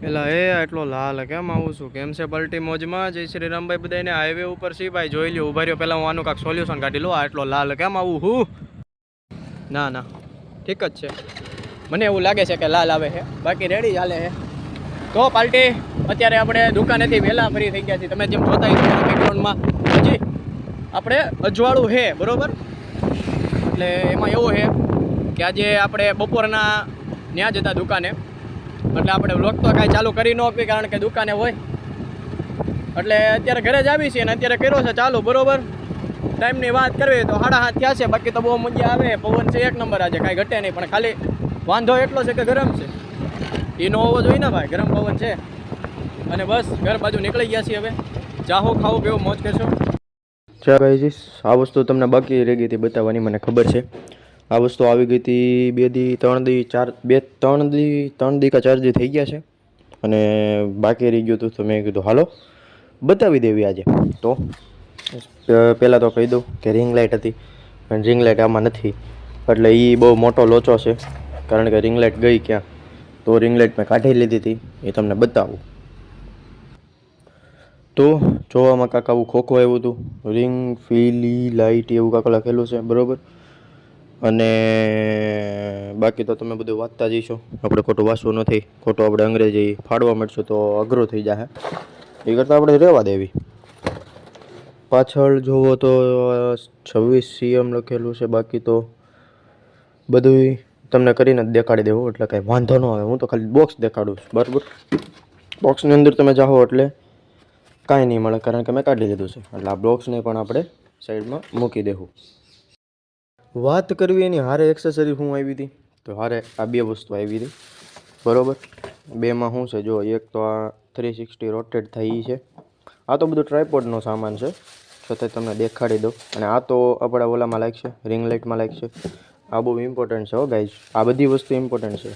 પેલા એ આટલો લાલ કેમ આવું છું? કેમ છે પલટી મોજમાં? જય શ્રી રામભાઈ બધાને. હાઈવે ઉપર સી ભાઈ જોઈ લ્યો. ઉભા રહ્યો, પેલા હું આનું કાંક સોલ્યુશન કાઢી લો. આટલો લાલ કેમ આવું હું? ના ના, ઠીક જ છે. મને એવું લાગે છે કે લાલ આવે છે, બાકી રેડી ચાલે છે. તો પાર્ટી અત્યારે આપણે દુકાનેથી વહેલા ફરી થઈ ગયા છીએ. તમે જેમ જોતા હોય બેકગ્રાઉન્ડમાં હજી આપણે અજવાળું છે બરોબર. એટલે એમાં એવું છે કે આજે આપણે બપોરના ત્યાં જતા દુકાને, એટલે આપણે વ્લોગ તો કાંઈ ચાલુ કરી ન શકીએ કારણ કે દુકાને હોય. એટલે અત્યારે ઘરે જ આવી છીએ અને અત્યારે કર્યો છે ચાલુ બરોબર. ટાઈમની વાત કરવી તો 7:30 થયા છે. બાકી તો બહુ મજા આવે, પવન છે એક નંબર. આજે કાંઈ ઘટે નહીં, પણ ખાલી વાંધો એટલો છે કે ગરમ છે. એ ન હોવો જોઈએ ને ભાઈ, ગરમ પવન છે. અને બસ ઘર બાજુ નીકળી ગયા છીએ હવે. ચાહો ખાઓ પીવો મોજ કરશો. ચા ગાઈસ, આ વસ્તુ તમને બાકી રહી ગઈ હતી બતાવવાની, મને ખબર છે. આ વસ્તુ આવી ગઈ હતી 2 દી 3 દી 4 3 દી કા 4 દી થઈ ગયા છે અને બાકી રહી ગયું હતું. તો મેં કીધું હાલો બતાવી દેવી આજે. તો પહેલાં તો કહી દઉં કે રિંગ લાઇટ હતી, પણ રિંગ લાઇટ આમાં નથી. એટલે એ બહુ મોટો લોચો છે, કારણ કે રિંગ લાઇટ ગઈ ક્યાં. તો રિંગ લાઇટ મેં કાઢી લીધી હતી, એ તમને બતાવું. તો જોવામાં કાંક આવું ખોખું આવ્યું હતું. રિંગ ફીલી લાઇટ એવું કાંક લખેલું છે બરાબર. અને બાકી તો તમે બધું વાંચતા જઈશો, આપણે ખોટું વાંચવું નથી. ખોટું આપણે અંગ્રેજી ફાડવા મળશું તો અઘરું થઈ જશે. એ કરતાં આપણે રહેવા દેવી. પાછળ જુઓ તો 26 CM લખેલું છે. બાકી તો બધું તમને કરીને જ દેખાડી દેવું, એટલે કાંઈ વાંધો ન આવે. હું તો ખાલી બોક્સ દેખાડું છું બરાબર. બોક્સની અંદર તમે જાઓ એટલે કાંઈ નહીં મળે, કારણ કે મેં કાઢી લીધું છે. એટલે આ બોક્સને પણ આપણે સાઈડમાં મૂકી દેવું. વાત કરવી એની હારે એક્સેસરી શું આવી હતી, તો હારે આ 2 વસ્તુ આવી હતી બરાબર. બેમાં શું છે જો, એક તો આ 360 રોટેટ થાય છે. આ તો બધું ટ્રાયપોડનો સામાન છે, છતાંય તમને દેખાડી દઉં. અને આ તો આપણા ઓલામાં લાગશે, રિંગ લાઇટમાં લાગશે. આ બહુ ઇમ્પોર્ટન્ટ છે હો ગાઈઝ, આ બધી વસ્તુ ઇમ્પોર્ટન્ટ છે.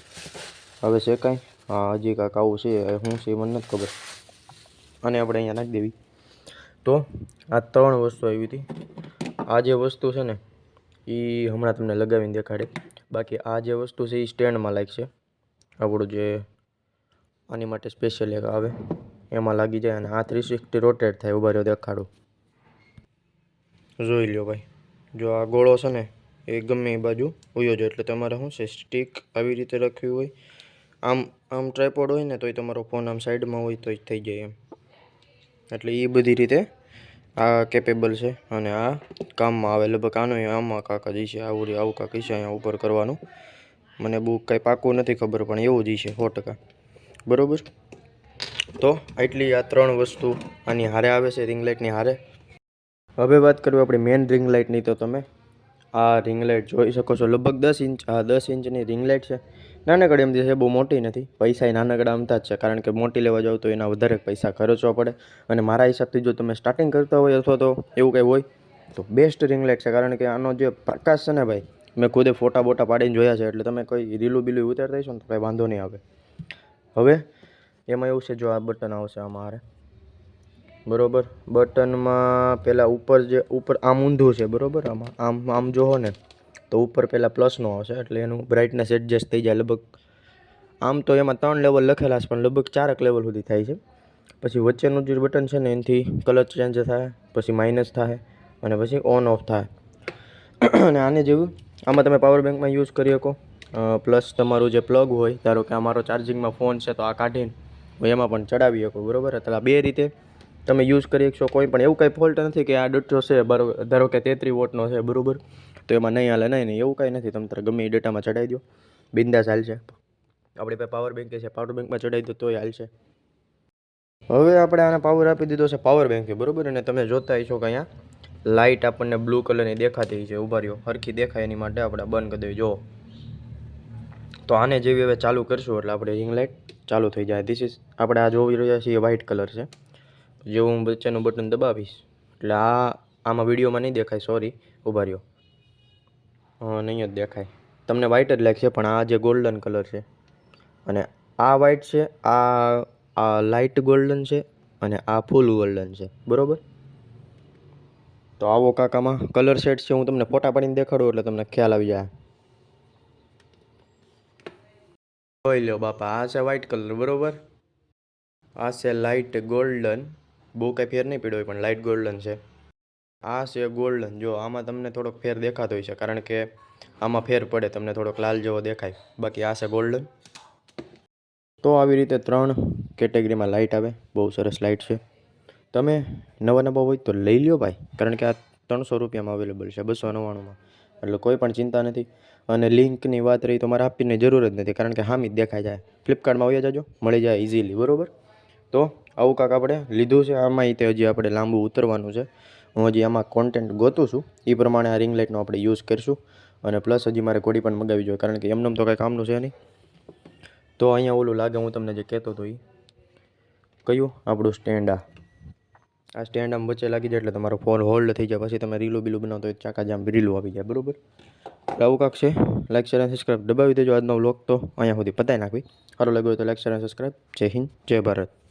હવે છે કાંઈ, હા હજી કાંઈક આવું છે, શું છે મને નથી ખબર. અને આપણે અહીંયા નાખી દેવી. તો આ 3 વસ્તુ આવી હતી. આ જે વસ્તુ છે ને એ હમણાં તમને લગાવીને દેખાડે. બાકી આ જે વસ્તુ છે એ સ્ટેન્ડમાં લાગશે. આપણું જે આની માટે સ્પેશિયલ એક આવે એમાં લાગી જાય. અને આ 360 રોટેટ થાય. ઉભા રહ્યો દેખાડું, જોઈ લ્યો ભાઈ. જો આ ગોળો છે ને એ ગમે એ બાજુ ઉયો જાય. એટલે તમારે શું છે, સ્ટીક આવી રીતે રાખવી હોય. આમ ટ્રાયપોડ હોય ને તોય તમારો ફોન આમ સાઈડમાં હોય તો જ થઈ જાય એમ. એટલે એ બધી રીતે આ કેપેબલ છે અને આ કામમાં આવે. લગભગ આનો આમાં કાંક જ છે, આવું કાંક છે અહીંયા ઉપર કરવાનું. મને બહુ કાંઈ પાકું નથી ખબર, પણ એવું જ છે 100%. બરાબર. તો આટલી આ 3 વસ્તુ આની હારે આવે છે, રિંગ લાઇટની હારે. હવે વાત કરવી આપણી મેઇન રિંગ લાઇટની, તો તમે આ રિંગ લાઇટ જોઈ શકો છો. લગભગ 10 ઇંચ, આ 10 ઇંચની રિંગ લાઇટ છે. નાનકડી એમથી છે, બહુ મોટી નથી. પૈસા એ નાનકડા અમતા જ છે, કારણ કે મોટી લેવા જાવ તો એના વધારે પૈસા ખર્ચવા પડે. અને મારા હિસાબથી જો તમે સ્ટાર્ટિંગ કરતા હોય અથવા તો એવું કંઈ હોય તો બેસ્ટ રિંગ લાઇટ છે. કારણ કે આનો જે પ્રકાશ છે ને ભાઈ, મેં ખુદે ફોટા બોટા પાડીને જોયા છે. એટલે તમે કોઈ રીલું બીલું ઉતારતા હશો ને તો કાંઈ વાંધો નહીં આવે. હવે એમાં એવું છે, જો આ બટન આવશે આમાં હારે બરાબર. બટનમાં પહેલાં ઉપર આમ ઊંધું છે બરાબર. આમ જોવો ને તો ઉપર પહેલાં પ્લસનો આવશે, એટલે એનું બ્રાઇટનેસ એડજસ્ટ થઈ જાય. લગભગ આમ તો એમાં 3 લેવલ લખેલા છે, પણ લગભગ 4 લેવલ સુધી થાય છે. પછી વચ્ચેનું જે બટન છે ને એનાથી કલર ચેન્જ થાય, પછી માઇનસ થાય અને પછી ઓન ઓફ થાય. અને આને જેવું આમાં તમે પાવર બેંકમાં યુઝ કરી શકો. પ્લસ તમારું જે પ્લગ હોય, ધારો કે અમારો ચાર્જિંગમાં ફોન છે તો આ કાઢીને એમાં પણ ચડાવી શકો બરાબર. એટલે આ 2 રીતે તમે યુઝ કરી શકશો. કોઈ પણ એવું કાંઈ ફોલ્ટ નથી કે આ ડટ્ટો છે બરાબર, ધારો કે 33 વોટનો છે બરાબર, તો એમાં નહીં હાલે. નહીં એવું કાંઈ નથી. તમે તારે ગમે એ ડેટામાં ચડાવી દો, બિંદાસ હાલશે. આપણી પાસે પાવર બેંક છે, પાવર બેંકમાં ચડાવી દો તોય હાલશે. હવે આપણે આને પાવર આપી દીધો છે પાવર બેંકે બરાબર. અને તમે જોતા હશો કે અહીંયા લાઇટ આપણને બ્લુ કલરની દેખાતી છે. ઉભા રહ્યો, સરખી દેખાય એની માટે આપણે બંધ કરી દઈએ. જો તો આને જેવી હવે ચાલુ કરશું એટલે આપણે રિંગ લાઇટ ચાલુ થઈ જાય. ધીસ ઇઝ આપણે આ જોઈ રહ્યા છીએ વ્હાઇટ કલર છે. જેવું હું વચ્ચેનું બટન દબાવીશ એટલે આમાં વિડીયોમાં નહીં દેખાય, સોરી. ઉભા રહ્યો, નહીં જ દેખાય તમને, વ્હાઇટ જ લાગશે. પણ આ જે ગોલ્ડન કલર છે અને આ વ્હાઇટ છે, આ લાઇટ ગોલ્ડન છે અને આ ફૂલ ગોલ્ડન છે બરાબર. તો આવો કાકામાં કલર સેટ છે. હું તમને ફોટા પાડીને દેખાડું એટલે તમને ખ્યાલ આવી જાય. જોઈ લો બાપા, આ છે વ્હાઇટ કલર બરાબર. આ છે લાઇટ ગોલ્ડન, બહુ કાંઈ ફેર નહીં પડ્યો હોય પણ લાઇટ ગોલ્ડન છે. આ છે ગોલ્ડન, જો આમાં તમને થોડોક ફેર દેખાતો હોય છે કારણ કે આમાં ફેર પડે, તમને થોડોક લાલ જેવો દેખાય, બાકી આ છે ગોલ્ડન. તો આવી રીતે 3 કેટેગરીમાં લાઇટ આવે, બહુ સરસ લાઇટ છે. તમે નવા નવા હોય તો લઈ લ્યો ભાઈ, કારણ કે આ 300 રૂપિયામાં અવેલેબલ છે, 299માં, એટલે કોઈ પણ ચિંતા નથી. અને લિંકની વાત રહી તો મારે આપીને જરૂર જ નથી, કારણ કે હામી જ દેખાઈ જાય. ફ્લિપકાર્ટમાં આવી જજો, મળી જાય ઇઝીલી, બરાબર. તો આવું કાંક આપણે લીધું છે. આમાં તે હજી આપણે લાંબુ ઉતરવાનું છે. હું હજી આમાં કોન્ટેન્ટ ગોતું છું, એ પ્રમાણે આ રિંગ લાઇટનો આપણે યુઝ કરીશું. અને પ્લસ હજી મારે ઘોડી પણ મગાવી જોઈએ, કારણ કે એમનેમ તો કાંઈ કામનું છે નહીં. તો અહીંયા ઓલું લાગે, હું તમને જે કહેતો હતો એ કયું આપણું સ્ટેન્ડ. આ સ્ટેન્ડ આમ વચ્ચે લાગી જાય એટલે તમારો ફોન હોલ્ડ થઈ જાય, પછી તમે રીલું બીલું બનાવતો હોય ચાકા જામ રીલું આવી જાય, બરાબર. આવું કાંક છે. લાઈક શેર અને સબસ્ક્રાઈબ દબાવી દેજો. આજનો વ્લોગ તો અહીંયા સુધી પતાવી નાખવી. સારો લાગ્યો હોય તો લાઈક શેર અને સબસ્ક્રાઈબ. જય હિન્દ, જય ભારત.